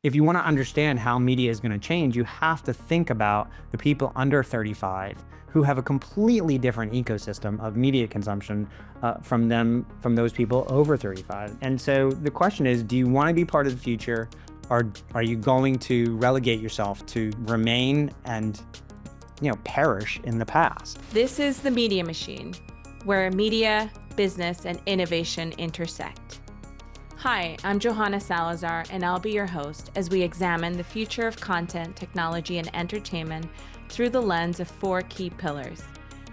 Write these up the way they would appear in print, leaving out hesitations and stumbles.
If you want to understand how media is going to change, you have to think about the people under 35 who have a completely different ecosystem of media consumption from those people over 35. And so the question is, do you want to be part of the future, or are you going to relegate yourself to remain and perish in the past? This is The Media Machine, where media, business, and innovation intersect. Hi, I'm Johanna Salazar, and I'll be your host as we examine the future of content, technology, and entertainment through the lens of 4 key pillars: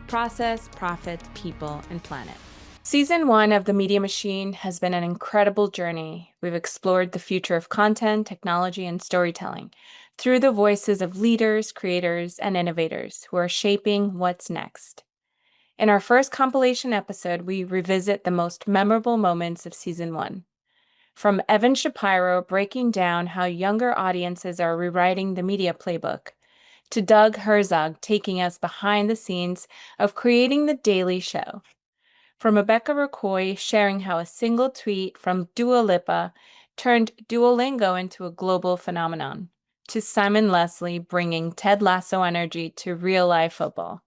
process, profit, people, and planet. Season 1 of The Media Machine has been an incredible journey. We've explored the future of content, technology, and storytelling through the voices of leaders, creators, and innovators who are shaping what's next. In our first compilation episode, we revisit the most memorable moments of Season 1. From Evan Shapiro breaking down how younger audiences are rewriting the media playbook, to Doug Herzog taking us behind the scenes of creating The Daily Show. From Rebeca Ricoy sharing how a single tweet from Lipa turned Duolingo into a global phenomenon, to Simon Leslie bringing Ted Lasso energy to real-life football.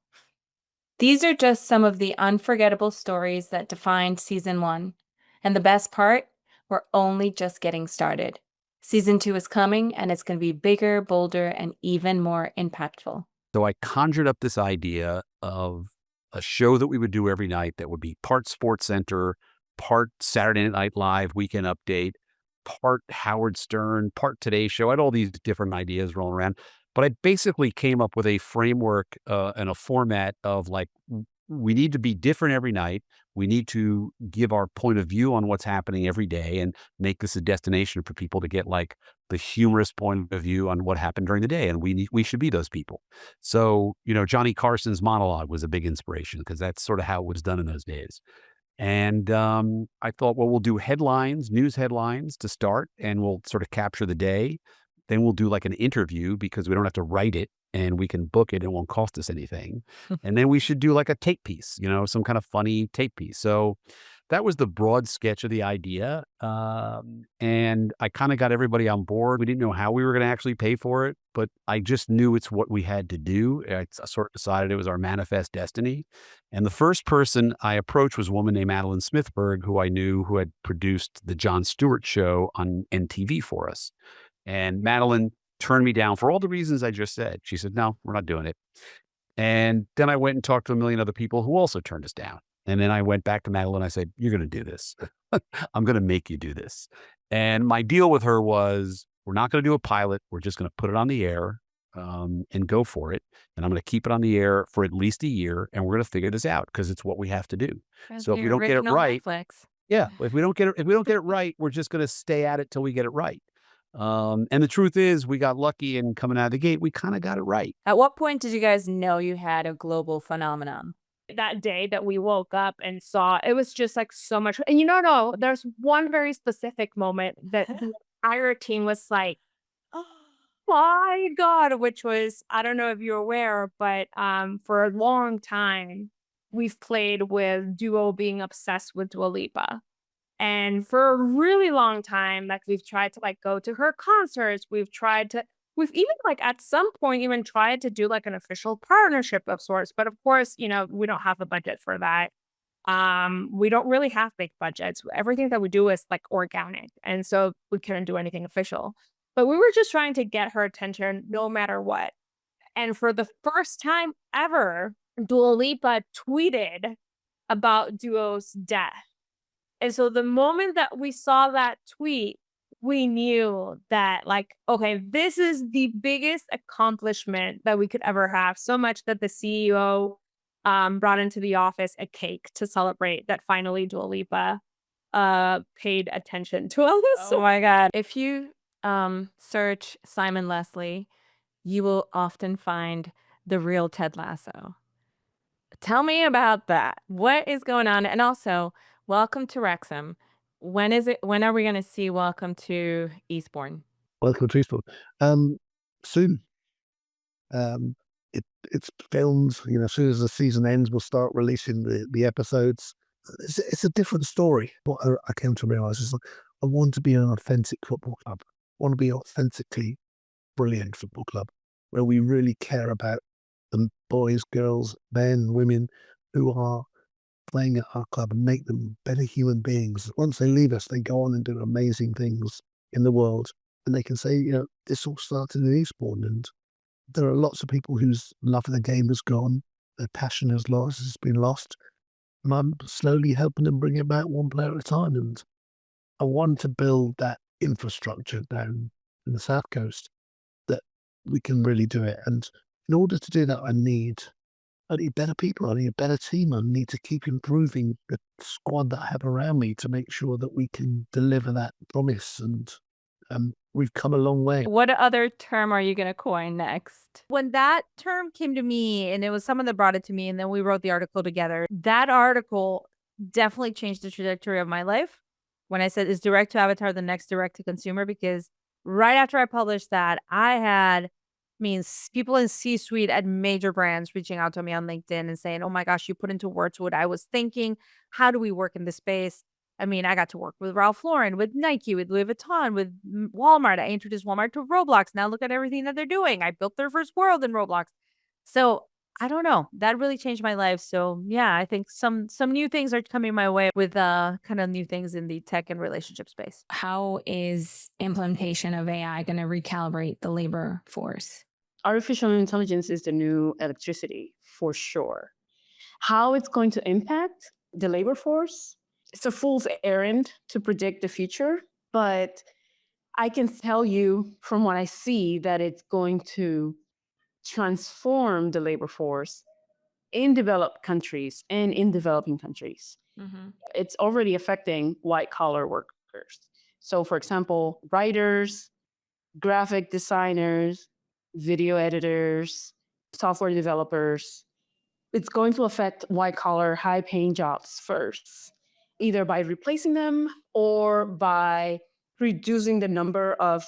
These are just some of the unforgettable stories that defined Season 1. And the best part? We're only just getting started. Season 2 is coming, and it's going to be bigger, bolder, and even more impactful. So I conjured up this idea of a show that we would do every night that would be part Sports Center, part Saturday Night Live Weekend Update, part Howard Stern, part Today Show. I had all these different ideas rolling around, but I basically came up with a framework and a format of we need to be different every night. We need to give our point of view on what's happening every day and make this a destination for people to get the humorous point of view on what happened during the day. And we should be those people. So, Johnny Carson's monologue was a big inspiration because that's sort of how it was done in those days. And I thought, well, we'll do headlines, news headlines to start, and we'll sort of capture the day. Then we'll do an interview because we don't have to write it and we can book it. It won't cost us anything. And then we should do a tape piece, some kind of funny tape piece. So that was the broad sketch of the idea. And I kind of got everybody on board. We didn't know how we were going to actually pay for it, but I just knew it's what we had to do. I sort of decided it was our manifest destiny. And the first person I approached was a woman named Madeline Smithberg, who I knew, who had produced the Jon Stewart show on NTV for us. And Madeline turned me down for all the reasons I just said. She said, no, we're not doing it. And then I went and talked to a million other people who also turned us down. And then I went back to Madeline. I said, you're going to do this. I'm going to make you do this. And my deal with her was, we're not going to do a pilot. We're just going to put it on the air and go for it. And I'm going to keep it on the air for at least a year. And we're going to figure this out because it's what we have to do. So if we don't get it right, if we don't get it right, we're just going to stay at it till we get it right. And the truth is, we got lucky, and coming out of the gate, we kind of got it right. At what point did you guys know you had a global phenomenon? That day that we woke up and saw, it was just so much. And no, there's one very specific moment that the entire team was like, oh my God, which was, I don't know if you're aware, but for a long time, we've played with Duo being obsessed with Dua Lipa. And for a really long time, we've tried to go to her concerts. We've even at some point even tried to do an official partnership of sorts. But of course, we don't have the budget for that. We don't really have big budgets. Everything that we do is organic. And so we couldn't do anything official. But we were just trying to get her attention no matter what. And for the first time ever, Dua Lipa tweeted about Duo's death. And so the moment that we saw that tweet, we knew that okay, this is the biggest accomplishment that we could ever have. So much that the CEO brought into the office a cake to celebrate that finally Dua Lipa paid attention to us. Oh my God. If you search Simon Leslie, you will often find the real Ted Lasso. Tell me about that. What is going on? And also, welcome to Wrexham. When are we going to see Welcome to Eastbourne? Welcome to Eastbourne. Soon. It's filmed. As soon as the season ends, we'll start releasing the episodes. It's a different story. What I came to realize is I want to be an authentic football club. want to be authentically brilliant football club, where we really care about the boys, girls, men, women who are playing at our club and make them better human beings. Once they leave us, they go on and do amazing things in the world. And they can say, this all started in Eastbourne. And there are lots of people whose love of the game has gone, their passion has been lost. And I'm slowly helping them bring it back one player at a time. And I want to build that infrastructure down in the South Coast that we can really do it. And in order to do that, I need better people. I need a better team. I need to keep improving the squad that I have around me to make sure that we can deliver that promise. And we've come a long way. What other term are you going to coin next? When that term came to me, and it was someone that brought it to me, and then we wrote the article together, that article definitely changed the trajectory of my life. When I said, is direct to avatar the next direct to consumer? Because right after I published that, I had people in C-suite at major brands reaching out to me on LinkedIn and saying, oh my gosh, you put into words what I was thinking. How do we work in this space? I got to work with Ralph Lauren, with Nike, with Louis Vuitton, with Walmart. I introduced Walmart to Roblox. Now look at everything that they're doing. I built their first world in Roblox. So I don't know. That really changed my life. So yeah, I think some new things are coming my way with kind of new things in the tech and relationship space. How is implementation of AI going to recalibrate the labor force? Artificial intelligence is the new electricity, for sure. How it's going to impact the labor force, it's a fool's errand to predict the future, but I can tell you from what I see that it's going to transform the labor force in developed countries and in developing countries. Mm-hmm. It's already affecting white-collar workers. So, for example, writers, graphic designers, video editors, software developers. It's going to affect white-collar, high-paying jobs first, either by replacing them or by reducing the number of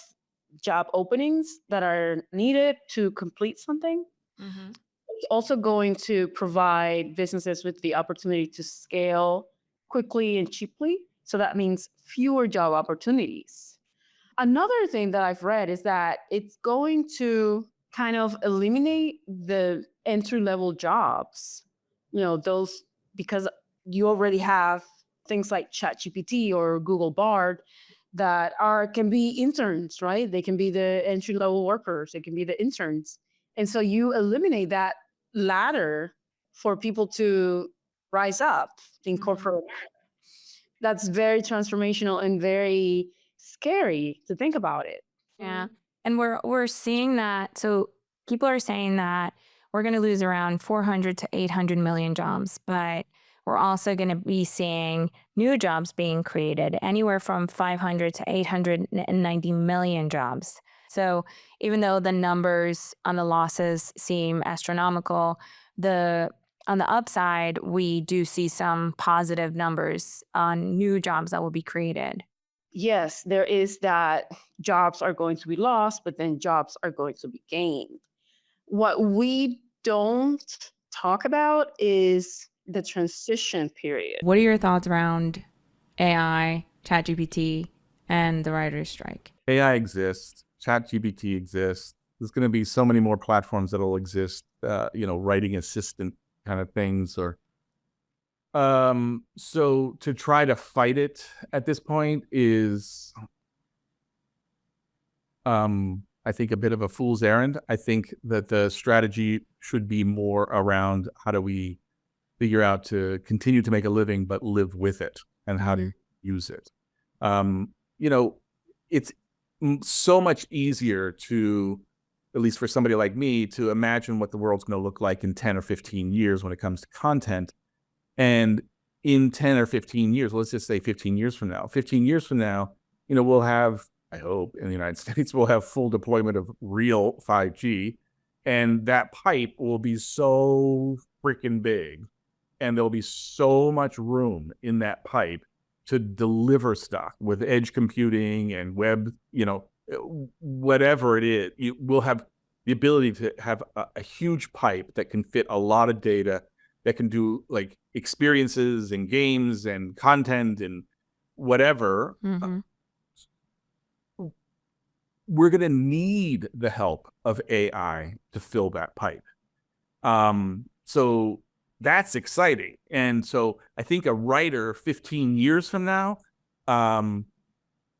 job openings that are needed to complete something. Mm-hmm. It's also going to provide businesses with the opportunity to scale quickly and cheaply. So that means fewer job opportunities. Another thing that I've read is that it's going to kind of eliminate the entry-level jobs, those, because you already have things like ChatGPT or Google Bard that can be interns, right? They can be the entry-level workers. They can be the interns. And so you eliminate that ladder for people to rise up in corporate. That's very transformational and very scary to think about it. Yeah. And we're seeing that. So people are saying that we're going to lose around 400 to 800 million jobs, but we're also going to be seeing new jobs being created, anywhere from 500 to 890 million jobs. So even though the numbers on the losses seem astronomical, on the upside, we do see some positive numbers on new jobs that will be created. Yes, there is that jobs are going to be lost, but then jobs are going to be gained. What we don't talk about is the transition period. What are your thoughts around AI, ChatGPT, and the writer's strike? AI exists. ChatGPT exists. There's going to be so many more platforms that will exist, writing assistant kind of things, or so to try to fight it at this point is I think a bit of a fool's errand. I think that the strategy should be more around how do we figure out to continue to make a living but live with it, and how to use it. It's so much easier to, at least for somebody like me, to imagine what the world's going to look like in 10 or 15 years when it comes to content. And in 10 or 15 years, let's just say 15 years from now, we'll have, I hope in the United States, we'll have full deployment of real 5G. And that pipe will be so freaking big. And there'll be so much room in that pipe to deliver stuff with edge computing and web, whatever it is. We'll have the ability to have a huge pipe that can fit a lot of data, that can do like experiences and games and content and whatever. we're going to need the help of AI to fill that pipe. So that's exciting. And so I think a writer 15 years from now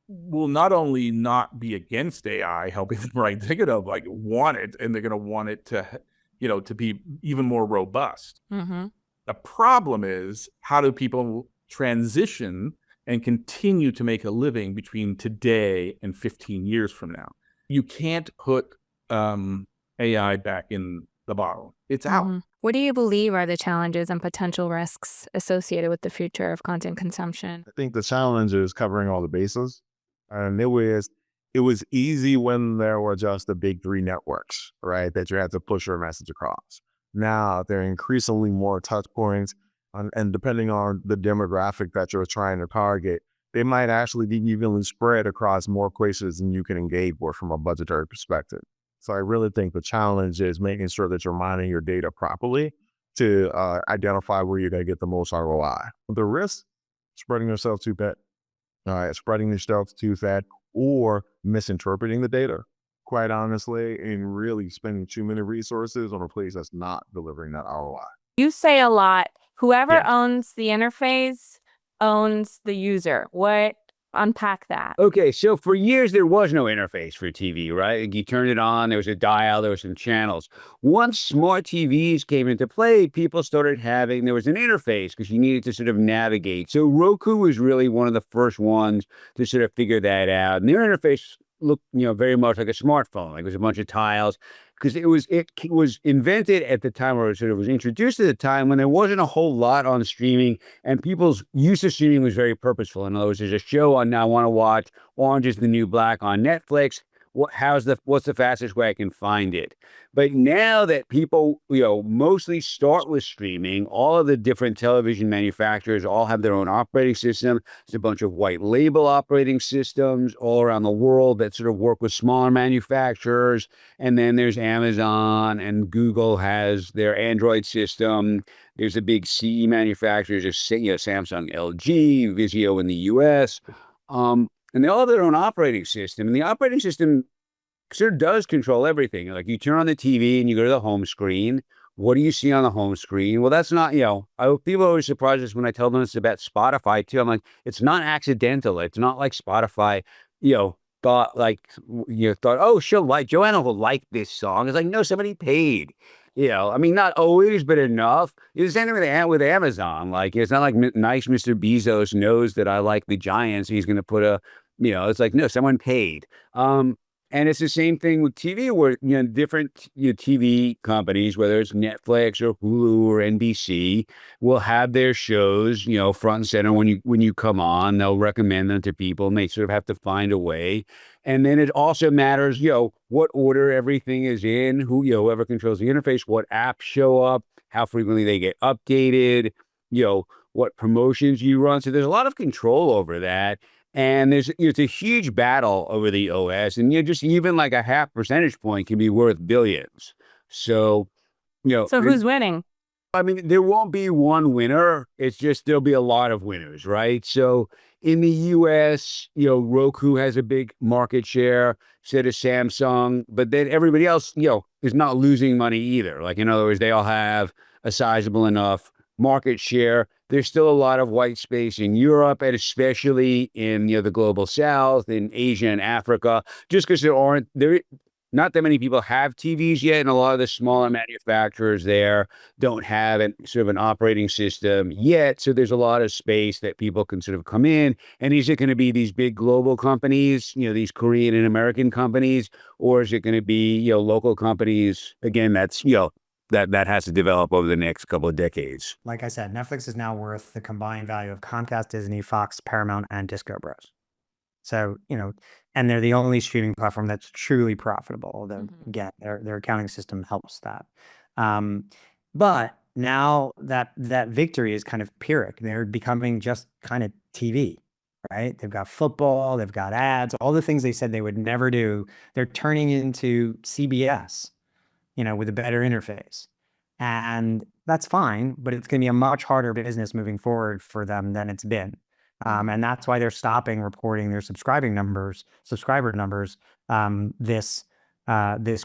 will not only not be against AI helping them write, they're going to like want it, and they're going to want it to, to be even more robust. Mm-hmm. The problem is, how do people transition and continue to make a living between today and 15 years from now? You can't put AI back in the bottle. It's out. Mm-hmm. What do you believe are the challenges and potential risks associated with the future of content consumption? I think the challenge is covering all the bases. And it was easy when there were just the big three networks, right, that you had to push your message across. Now there are increasingly more touch points, and depending on the demographic that you're trying to target, they might actually be evenly spread across more places than you can engage with from a budgetary perspective. So I really think the challenge is making sure that you're mining your data properly to identify where you're going to get the most ROI. The risk, spreading yourself too thin. Spreading yourself too fat, or misinterpreting the data, quite honestly, and really spending too many resources on a place that's not delivering that ROI. You say a lot, whoever owns the interface owns the user. Unpack that. Okay, so for years there was no interface for TV, right? You turned it on, there was a dial, there was some channels. Once smart TVs came into play, people started there was an interface because you needed to sort of navigate. So Roku was really one of the first ones to sort of figure that out. And their interface looked, very much like a smartphone. Like it was a bunch of tiles, because it was invented at the time, or sort of was introduced at the time when there wasn't a whole lot on streaming, and people's use of streaming was very purposeful. In other words, there's a show on now I want to watch, Orange is the New Black on Netflix. What's the fastest way I can find it? But now that people, mostly start with streaming, all of the different television manufacturers all have their own operating system. There's a bunch of white label operating systems all around the world that sort of work with smaller manufacturers. And then there's Amazon, and Google has their Android system. There's a big CE manufacturers, Samsung, LG, Vizio in the US. And they all have their own operating system. And the operating system sort of does control everything. Like you turn on the TV and you go to the home screen. What do you see on the home screen? Well, that's not, people are always surprised us when I tell them it's about Spotify too. I'm like, it's not accidental. It's not like Spotify, thought, oh, Joanna will like this song. It's like, no, somebody paid. Not always, but enough. It's the same thing with Amazon. Like, it's not like nice Mr. Bezos knows that I like the Giants. He's going to put it's like, no, someone paid. And it's the same thing with TV, where, different TV companies, whether it's Netflix or Hulu or NBC, will have their shows, front and center when you come on. They'll recommend them to people, and they sort of have to find a way. And then it also matters, what order everything is in, whoever controls the interface, what apps show up, how frequently they get updated, what promotions you run. So there's a lot of control over that. And it's a huge battle over the OS, and just even like a half percentage point can be worth billions. So, So who's winning? There won't be one winner. It's just there'll be a lot of winners, right? So in the US, Roku has a big market share, so does Samsung, but then everybody else, is not losing money either. Like, in other words, they all have a sizable enough market share. There's still a lot of white space in Europe, and especially in the global South, in Asia and Africa, just because there not that many people have TVs yet, and a lot of the smaller manufacturers there don't have an operating system yet. So there's a lot of space that people can sort of come in. And is it going to be these big global companies, these Korean and American companies, or is it going to be local companies? Again, that's that has to develop over the next couple of decades. Like I said, Netflix is now worth the combined value of Comcast, Disney, Fox, Paramount, and Disco Bros. So, and they're the only streaming platform that's truly profitable. Although, again, their accounting system helps that. But now that victory is kind of Pyrrhic. They're becoming just kind of TV, right? They've got football, they've got ads, all the things they said they would never do. They're turning into CBS. With a better interface. And that's fine, but it's going to be a much harder business moving forward for them than it's been. And that's why they're stopping reporting their subscriber numbers this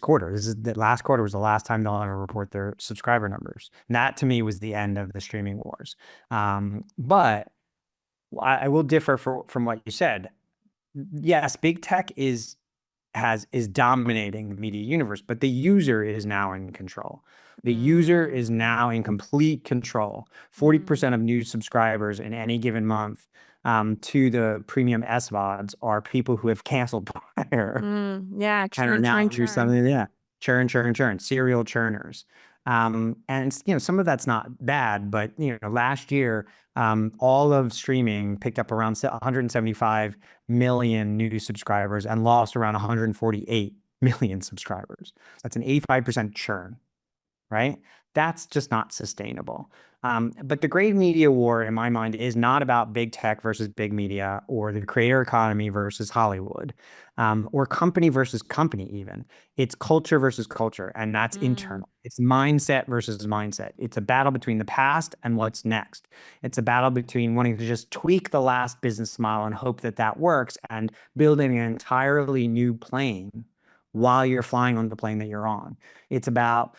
quarter. The last quarter was the last time they'll ever report their subscriber numbers. And that to me was the end of the streaming wars. But I will differ from what you said. Yes, big tech is dominating the media universe, but the user is now in control. The user is now in complete control. 40% of new subscribers in any given month to the premium SVODs are people who have canceled prior. Yeah, And are churn, now churn, through churn. something, churn, serial churners. And some of that's not bad, but last year, all of streaming picked up around 175 million new subscribers and lost around 148 million subscribers. That's an 85% churn, right? That's just not sustainable. But the great media war, in my mind, is not about big tech versus big media, or the creator economy versus Hollywood, or company versus company even. It's culture versus culture, and that's internal. It's mindset versus mindset. It's a battle between the past and what's next. It's a battle between wanting to just tweak the last business model and hope that that works, and building an entirely new plane while you're flying on the plane that you're on. It's about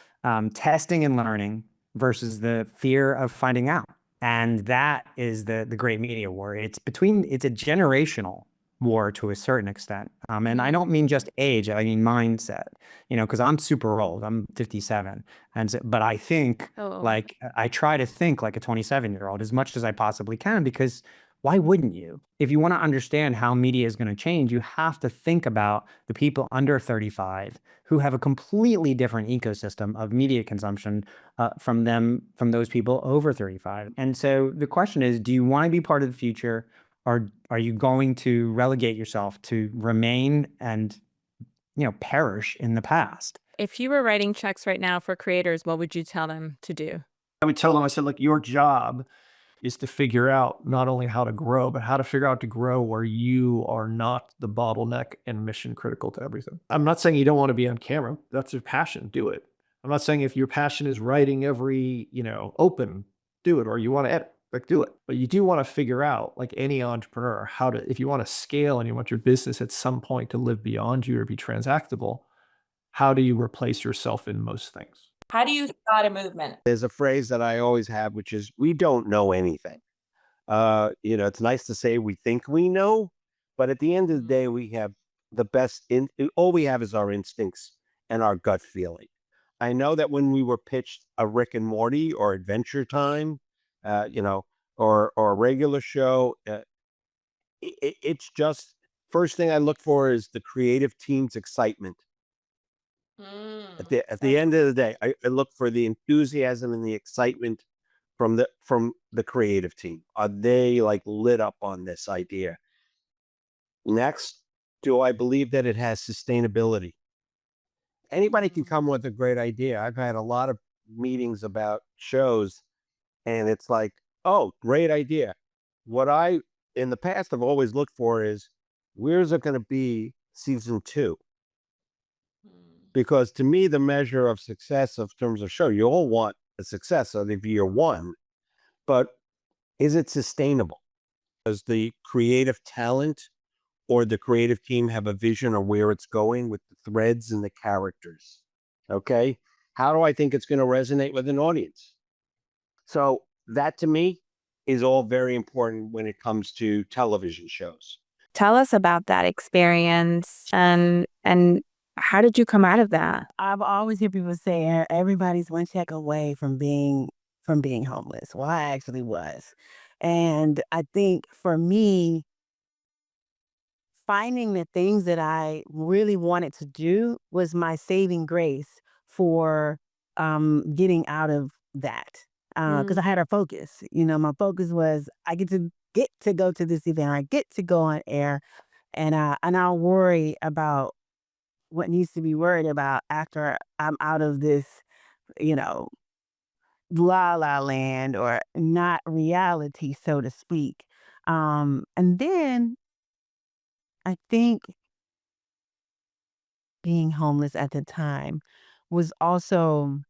testing and learning versus the fear of finding out. And that is the great media war. It's a generational war to a certain extent. And I don't mean just age, I mean mindset, because I'm super old. I'm 57. But I think I try to think like a 27-year-old as much as I possibly can, because why wouldn't you? If you want to understand how media is going to change, you have to think about the people under 35 who have a completely different ecosystem of media consumption from those people over 35. And so the question is, do you want to be part of the future, or are you going to relegate yourself to remain and perish in the past? If you were writing checks right now for creators, what would you tell them to do? I would tell them, I said, look, your job is to figure out not only how to grow, but how to figure out to grow where you are not the bottleneck and mission critical to everything. I'm not saying you don't want to be on camera. That's your passion. Do it. I'm not saying if your passion is writing every, open, do it, or you want to edit, do it. But you do want to figure out, like any entrepreneur, if you want to scale and you want your business at some point to live beyond you or be transactable, how do you replace yourself in most things? How do you start a movement? There's a phrase that I always have, which is, we don't know anything. It's nice to say we think we know, but at the end of the day, we have the best, all we have is our instincts and our gut feeling. I know that when we were pitched a Rick and Morty or Adventure Time, or a regular show, it's just, first thing I look for is the creative team's excitement. At the end of the day, I look for the enthusiasm and the excitement from the creative team. Are they lit up on this idea? Next, do I believe that it has sustainability? Anybody can come with a great idea. I've had a lot of meetings about shows, and it's like, oh, great idea. What I, in the past, have always looked for is, where's it going to be season 2? Because to me, the measure of success in terms of show, you all want a success of year 1, but is it sustainable? Does the creative talent or the creative team have a vision of where it's going with the threads and the characters? Okay. How do I think it's going to resonate with an audience? So that to me is all very important when it comes to television shows. Tell us about that experience, and how did you come out of that? I've always heard people say everybody's one check away from being homeless. Well, I actually was. And I think for me, finding the things that I really wanted to do was my saving grace for getting out of that. Because I had a focus. My focus was, I get to go to this event, I get to go on air, and I'll worry about what needs to be worried about after I'm out of this, la la land, or not reality, so to speak. And then I think being homeless at the time was also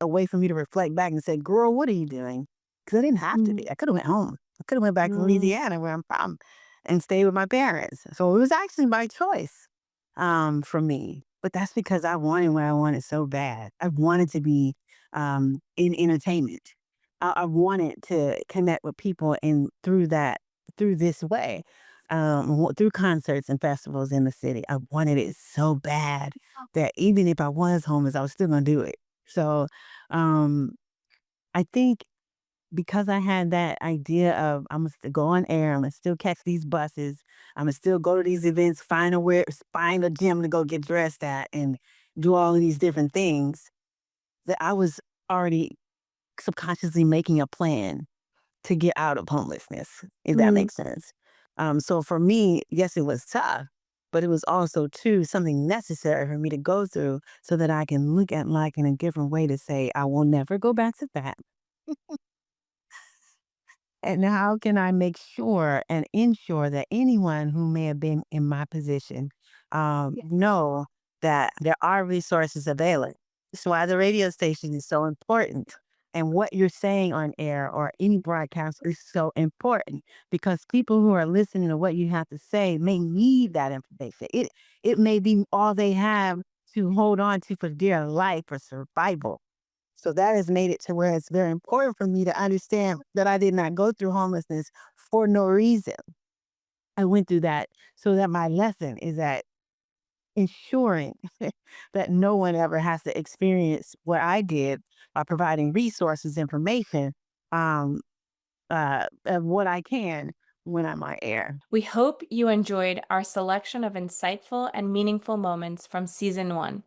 a way for me to reflect back and say, girl, what are you doing? Because I didn't have to be. I could have went home. I could have went back to Louisiana where I'm from and stayed with my parents. So it was actually my choice for me. But that's because I wanted what I wanted so bad. I wanted to be in entertainment. I wanted to connect with people and through this way, through concerts and festivals in the city. I wanted it so bad that even if I was homeless, I was still gonna do it. So I think because I had that idea of I'm gonna go on air, I'm gonna still catch these buses, I'm gonna still go to these events, find a gym to go get dressed at, and do all of these different things, that I was already subconsciously making a plan to get out of homelessness, if that makes sense. So for me, yes, it was tough, but it was also too something necessary for me to go through so that I can look at life in a different way to say, I will never go back to that. And how can I make sure and ensure that anyone who may have been in my position know that there are resources available? That's why the radio station is so important. And what you're saying on air or any broadcast is so important because people who are listening to what you have to say may need that information. It may be all they have to hold on to for dear life or survival. So that has made it to where it's very important for me to understand that I did not go through homelessness for no reason. I went through that so that my lesson is that ensuring that no one ever has to experience what I did by providing resources, information, of what I can when I'm on air. We hope you enjoyed our selection of insightful and meaningful moments from season 1.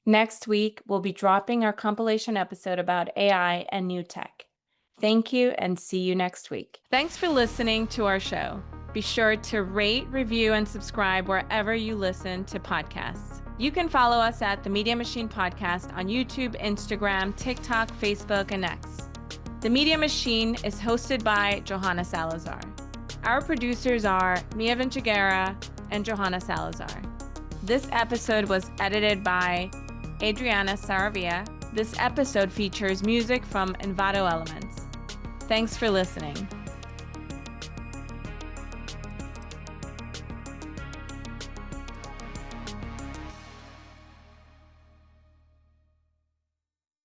Next week, we'll be dropping our compilation episode about AI and new tech. Thank you and see you next week. Thanks for listening to our show. Be sure to rate, review, and subscribe wherever you listen to podcasts. You can follow us at The Media Machine Podcast on YouTube, Instagram, TikTok, Facebook, and X. The Media Machine is hosted by Johanna Salazar. Our producers are Mia Vinciguerra and Johanna Salazar. This episode was edited by Adriana Saravia. This episode features music from Envato Elements. Thanks for listening.